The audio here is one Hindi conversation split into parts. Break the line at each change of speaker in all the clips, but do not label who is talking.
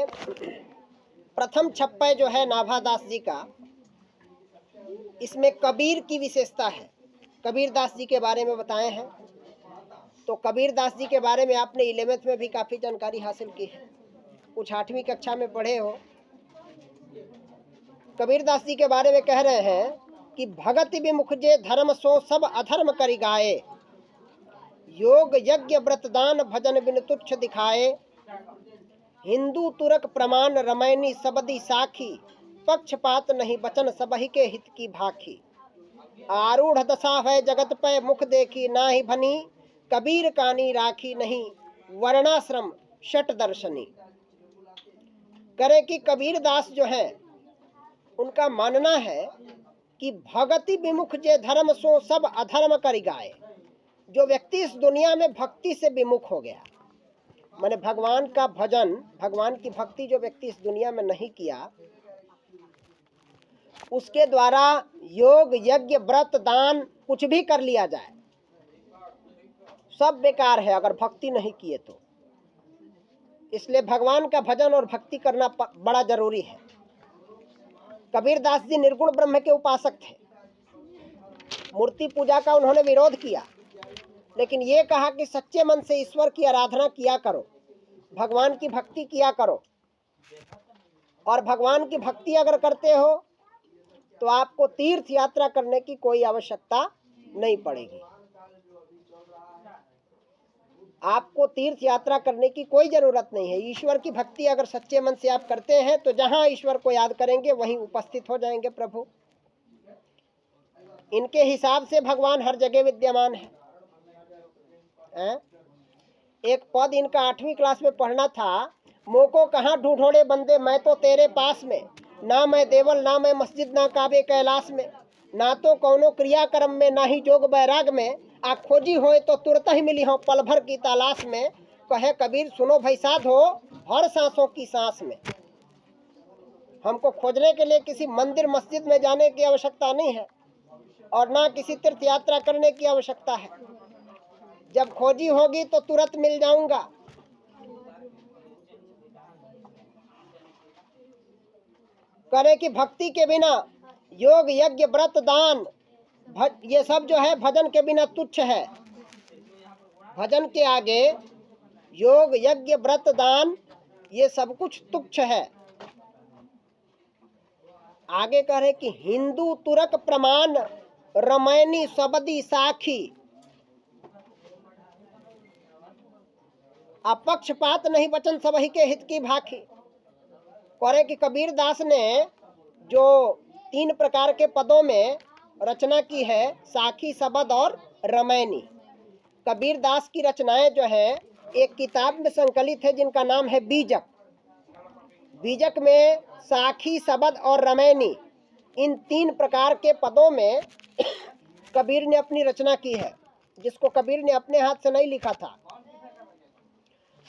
में प्रथम छप्पय जो है नाभादास जी का, इसमें कबीर की विशेषता है। कबीर दास जी के बारे में बताए हैं। तो कबीर दास जी के बारे में आपने 11th में भी काफ़ी जानकारी हासिल की है, कुछ 8वीं कक्षा में पढ़े हो। कबीर दास जी के बारे में कह रहे हैं कि भगत विमुख जे धर्म सो सब अधर्म करि गाए, योग यज्ञ व्रत दान भजन बिन तुच्छ दिखाए, हिंदू तुरक प्रमाण रमैनी सबदी साखी, पक्षपात नहीं बचन सबहि के हित की भाखी, आरूढ़ दशा है जगत पे मुख देखी, ना ही भनी कबीर कानी राखी, नहीं वर्णाश्रम षट दर्शनी। करे कि कबीर दास जो है उनका मानना है कि भगति विमुख जे धर्म सो सब अधर्म करि गाए। जो व्यक्ति इस दुनिया में भक्ति से विमुख हो गया, माने भगवान का भजन, भगवान की भक्ति जो व्यक्ति इस दुनिया में नहीं किया, उसके द्वारा योग यज्ञ व्रत दान कुछ भी कर लिया जाए, सब बेकार है अगर भक्ति नहीं किए तो। इसलिए भगवान का भजन और भक्ति करना बड़ा जरूरी है। कबीर दास जी निर्गुण ब्रह्म के उपासक थे। मूर्ति पूजा का उन्होंने विरोध किया, लेकिन ये कहा कि सच्चे मन से ईश्वर की आराधना किया करो, भगवान की भक्ति किया करो। और भगवान की भक्ति अगर करते हो तो आपको तीर्थ यात्रा करने की कोई आवश्यकता नहीं पड़ेगी। आपको तीर्थ यात्रा करने की कोई जरूरत नहीं है। ईश्वर की भक्ति अगर सच्चे मन से आप करते हैं तो जहां ईश्वर को याद करेंगे वहीं उपस्थित हो जाएंगे प्रभु। इनके हिसाब से भगवान हर जगह विद्यमान है। एक पद इनका 8वीं क्लास में पढ़ना था, मोको कहाँ ढूंढोड़े बंदे मैं तो तेरे पास में, ना मैं देवल ना मैं मस्जिद ना काबे कैलाश में, ना तो कौनो क्रियाक्रम में ना ही जोग बैराग में, आ खोजी होए तो तुरंत ही मिली हो पल भर की तलाश में। कहे कबीर सुनो भाई साधो हर सांसों की सांस में। हमको खोजने के लिए किसी मंदिर मस्जिद में जाने की आवश्यकता नहीं है और ना किसी तीर्थ यात्रा करने की आवश्यकता है। जब खोजी होगी तो तुरंत मिल जाऊंगा। करे कि भक्ति के बिना योग यज्ञ व्रत दान ये सब जो है भजन के बिना तुच्छ है। भजन के आगे योग यज्ञ व्रत दान ये सब कुछ तुच्छ है। आगे कह रहे कि हिंदू तुरक प्रमाण रमैनी सबदी साखी, अपक्षपात नहीं बचन सबहि के हित की भाखी। करे कि कबीर दास ने जो 3 प्रकार के पदों में रचना की है, साखी सबद और रमैनी। कबीर दास की रचनाएं जो है एक किताब में संकलित है जिनका नाम है बीजक। बीजक में साखी सबद और रमैनी इन 3 प्रकार के पदों में कबीर ने अपनी रचना की है, जिसको कबीर ने अपने हाथ से नहीं लिखा था।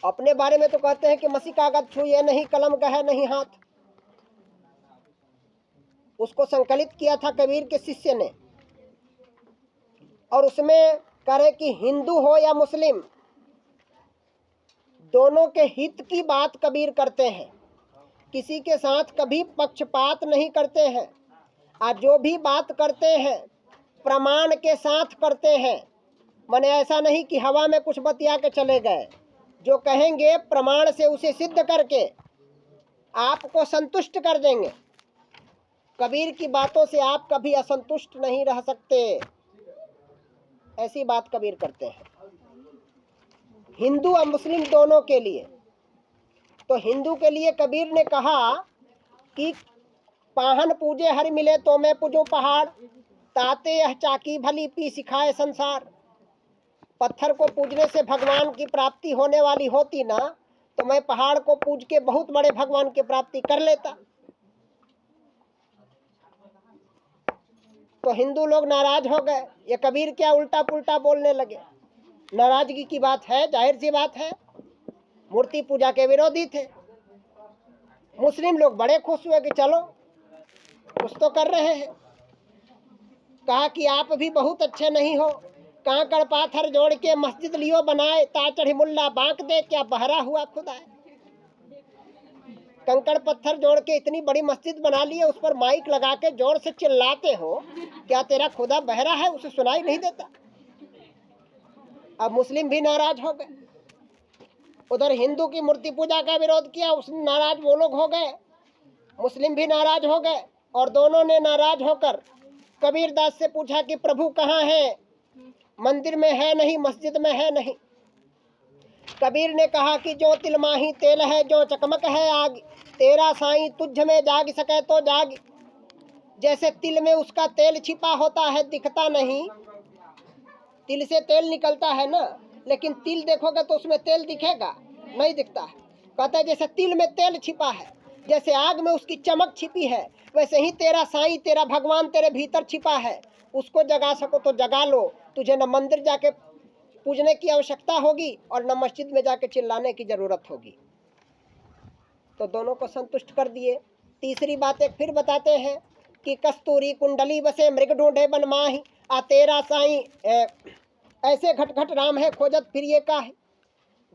अपने बारे में तो कहते हैं कि मसी कागज छुए नहीं कलम गहे नहीं हाथ। उसको संकलित किया था कबीर के शिष्य ने। और उसमें करे कि हिंदू हो या मुस्लिम, दोनों के हित की बात कबीर करते हैं। किसी के साथ कभी पक्षपात नहीं करते हैं और जो भी बात करते हैं प्रमाण के साथ करते हैं। माने ऐसा नहीं कि हवा में कुछ बतिया के चले गए, जो कहेंगे प्रमाण से उसे सिद्ध करके आपको संतुष्ट कर देंगे। कबीर की बातों से आप कभी असंतुष्ट नहीं रह सकते, ऐसी बात कबीर करते हैं हिंदू और मुस्लिम दोनों के लिए। तो हिंदू के लिए कबीर ने कहा कि पाहन पूजे हरि मिले तो मैं पूजो पहाड़, ताते यह चाकी भली पी सिखाए संसार। पत्थर को पूजने से भगवान की प्राप्ति होने वाली होती ना, तो मैं पहाड़ को पूज के बहुत बड़े भगवान की प्राप्ति कर लेता। तो हिंदू लोग नाराज हो गए, ये कबीर क्या उल्टा पुल्टा बोलने लगे। नाराजगी की बात है, जाहिर सी बात है, मूर्ति पूजा के विरोधी थे। मुस्लिम लोग बड़े खुश हुए कि चलो कुछ तो कर रहे हैं। कहा कि आप भी बहुत अच्छे नहीं हो, कांकड़ पाथर जोड़ के मस्जिद लियो बनाए, ता चढ़ी मुल्ला बांक दे क्या बहरा हुआ खुदा है। कंकड़ पत्थर जोड़ के इतनी बड़ी मस्जिद बना ली है, उस पर माइक लगा के जोर से चिल्लाते हो, क्या तेरा खुदा बहरा है, उसे सुनाई नहीं देता? अब मुस्लिम भी नाराज हो गए। उधर हिंदू की मूर्ति पूजा का विरोध किया, उसमें नाराज वो लोग हो गए, मुस्लिम भी नाराज हो गए, और दोनों ने नाराज होकर कबीरदास से पूछा कि प्रभु कहाँ है? मंदिर में है नहीं, मस्जिद में है नहीं। कबीर ने कहा कि जो तिल माही तेल है, जो चकमक है आग, तेरा साईं तुझ में जाग सके तो जाग। जैसे तिल में उसका तेल छिपा होता है, दिखता नहीं, तिल से तेल निकलता है ना, लेकिन तिल देखोगे तो उसमें तेल दिखेगा नहीं, दिखता है। कहता है जैसे तिल में तेल छिपा है, जैसे आग में उसकी चमक छिपी है, वैसे ही तेरा साईं, तेरा भगवान तेरे भीतर छिपा है। उसको जगा सको तो जगा लो। तुझे न मंदिर जाके पूजने की आवश्यकता होगी और न मस्जिद में जाके चिल्लाने की जरूरत होगी। तो दोनों को संतुष्ट कर दिए। तीसरी बात एक फिर बताते हैं कि कस्तूरी कुंडली बसे मृग ढूंढे बन माही, आ तेरा साईं ऐसे घट घट राम है खोजत फिर ये का है।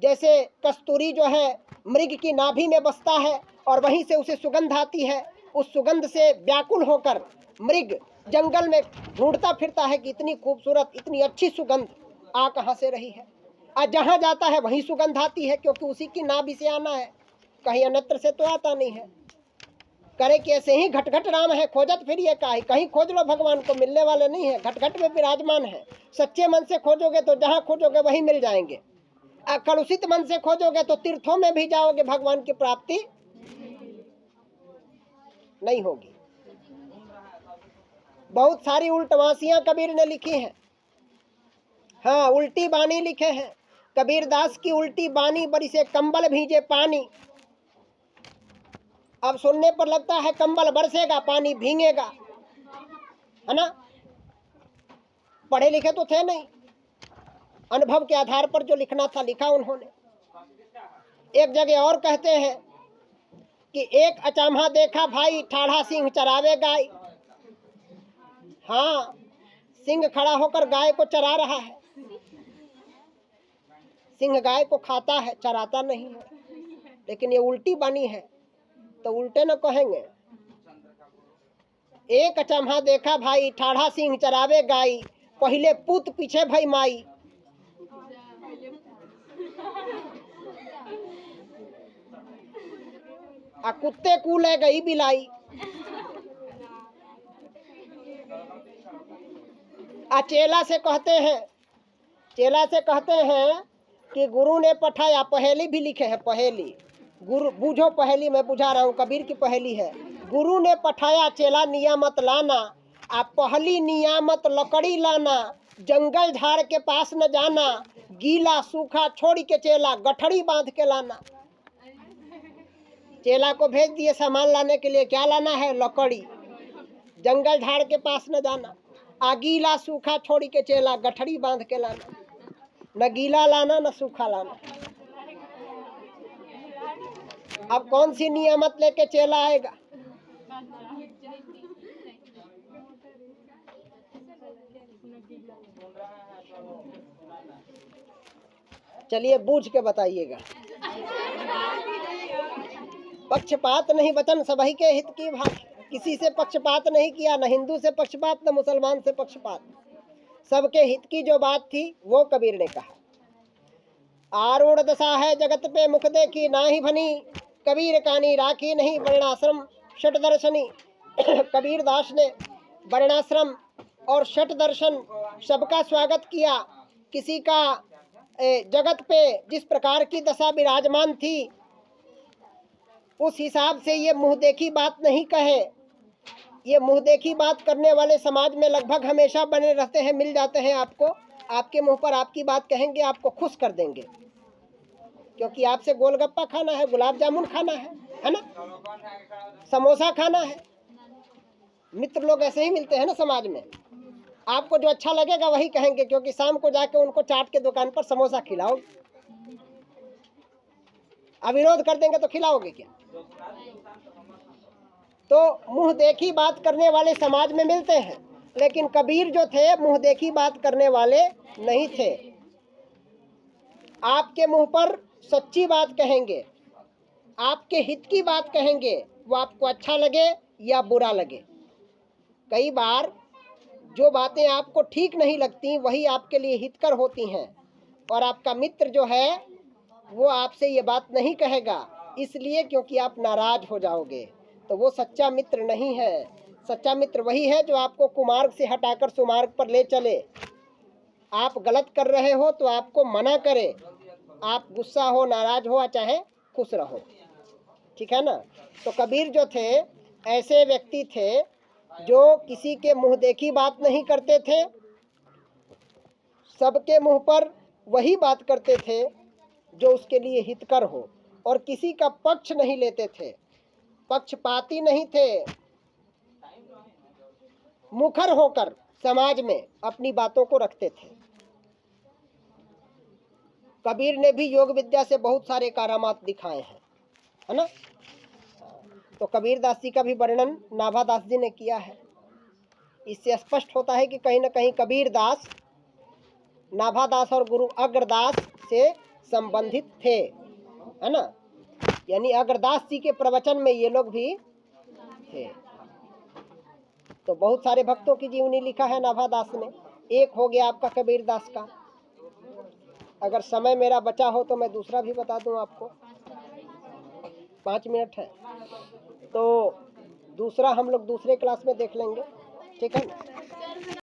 जैसे कस्तूरी जो है मृग की नाभि में बसता है और वहीं से उसे सुगंध आती है, उस सुगंध से व्याकुल होकर मृग जंगल में ढूंढता फिरता है कि इतनी खूबसूरत, इतनी अच्छी सुगंध आ कहाँ से रही है। आज जहाँ जाता है वहीं सुगंध आती है, क्योंकि उसी की नाभि से आना है, कहीं अन्यत्र से तो आता नहीं है। करे कि ऐसे ही घट घट राम है खोजत फिर ये का है। कहीं खोज लो भगवान को, मिलने वाले नहीं है, घट घट में विराजमान है। सच्चे मन से खोजोगे तो जहाँ खोजोगे वहीं मिल जाएंगे। कलुषित मन से खोजोगे तो तीर्थों में भी जाओगे, भगवान की प्राप्ति नहीं होगी। बहुत सारी उल्टवासियां कबीर ने लिखी हैं। हाँ, उल्टी बानी लिखे हैं कबीरदास की। उल्टी बानी बड़ी से कंबल भीजे पानी। अब सुनने पर लगता है कंबल बरसेगा पानी भीगेगा, है ना। पढ़े लिखे तो थे नहीं, अनुभव के आधार पर जो लिखना था लिखा उन्होंने। एक जगह और कहते हैं कि एक अचाम्हा देखा भाई, ठाढ़ा सिंह चरावे गाय। हाँ, सिंह खड़ा होकर गाय को चरा रहा है। सिंह गाय को खाता है, चराता नहीं है। लेकिन ये उल्टी बानी है तो उल्टे न कहेंगे। एक अचम्हा देखा भाई, ठाढ़ा सिंह चरावे गाय, पहले पुत पीछे भई माई। आ कुत्ते कूले गई बिलाई। चेला से कहते हैं कि गुरु ने पठाया। पहेली भी लिखे है, पहेली। गुरु बूझो पहेली, मैं बुझा रहा हूँ, कबीर की पहेली है। गुरु ने पठाया चेला नियामत लाना, आप पहली नियामत लकड़ी लाना, जंगल झाड़ के पास न जाना, गीला सूखा छोड़ के चेला गठड़ी बांध के लाना। चेला को भेज दिए सामान लाने के लिए। क्या लाना है? लकड़ी। जंगल झाड़ के पास न जाना, गीला सूखा छोड़ के चेला गठड़ी बांध के लाना। न गीला लाना न सूखा लाना। अब कौन सी नियामत लेके चेला आएगा? चलिए बूझ के बताइएगा। पक्षपात नहीं, वचन सबही के हित की भाषा। किसी से पक्षपात नहीं किया, न हिंदू से पक्षपात न मुसलमान से पक्षपात। सबके हित की जो बात थी वो कबीर ने कहा। आरूढ़ दशा है जगत पे मुख देखी नाही भनी, कबीर कानी राखी नहीं वर्णाश्रम षट दर्शनी। कबीर दास ने वर्णाश्रम और षट दर्शन सबका स्वागत किया। किसी का जगत पे जिस प्रकार की दशा विराजमान थी, उस हिसाब से ये मुंह देखी बात नहीं कहे। ये मुंह देखी बात करने वाले समाज में लगभग हमेशा बने रहते हैं, मिल जाते हैं आपको। आपके मुंह पर आपकी बात कहेंगे, आपको खुश कर देंगे, क्योंकि आपसे गोलगप्पा खाना है, गुलाब जामुन खाना है ना, समोसा खाना है। मित्र लोग ऐसे ही मिलते हैं ना समाज में। आपको जो अच्छा लगेगा वही कहेंगे, क्योंकि शाम को जाके उनको चाट के दुकान पर समोसा खिलाओ। अविरोध कर देंगे तो खिलाओगे क्या? तो मुंह देखी बात करने वाले समाज में मिलते हैं, लेकिन कबीर जो थे मुंह देखी बात करने वाले नहीं थे। आपके मुंह पर सच्ची बात कहेंगे, आपके हित की बात कहेंगे, वो आपको अच्छा लगे या बुरा लगे। कई बार जो बातें आपको ठीक नहीं लगती वही आपके लिए हितकर होती हैं, और आपका मित्र जो है वो आपसे ये बात नहीं कहेगा, इसलिए क्योंकि आप नाराज हो जाओगे। तो वो सच्चा मित्र नहीं है। सच्चा मित्र वही है जो आपको कुमार्ग से हटाकर सुमार्ग पर ले चले। आप गलत कर रहे हो तो आपको मना करे, आप गुस्सा हो, नाराज हो, चाहे खुश रहो। ठीक है ना। तो कबीर जो थे ऐसे व्यक्ति थे जो किसी के मुंह देखी बात नहीं करते थे, सबके मुंह पर वही बात करते थे जो उसके लिए हितकर हो, और किसी का पक्ष नहीं लेते थे, पक्षपाती नहीं थे। मुखर होकर समाज में अपनी बातों को रखते थे। कबीर ने भी योग विद्या से बहुत सारे करामात दिखाए हैं, है ना। तो कबीर दास जी का भी वर्णन नाभादास जी ने किया है। इससे स्पष्ट होता है कि कहीं न कहीं कबीर दास नाभादास और गुरु अग्रदास से संबंधित थे, है ना। यानी अग्रदास जी के प्रवचन में ये लोग भी थे। तो बहुत सारे भक्तों की जीवनी लिखा है नाभादास ने। एक हो गया आपका कबीर दास का। अगर समय मेरा बचा हो तो मैं दूसरा भी बता दूं आपको, 5 मिनट है तो दूसरा हम लोग दूसरे क्लास में देख लेंगे, ठीक है ना।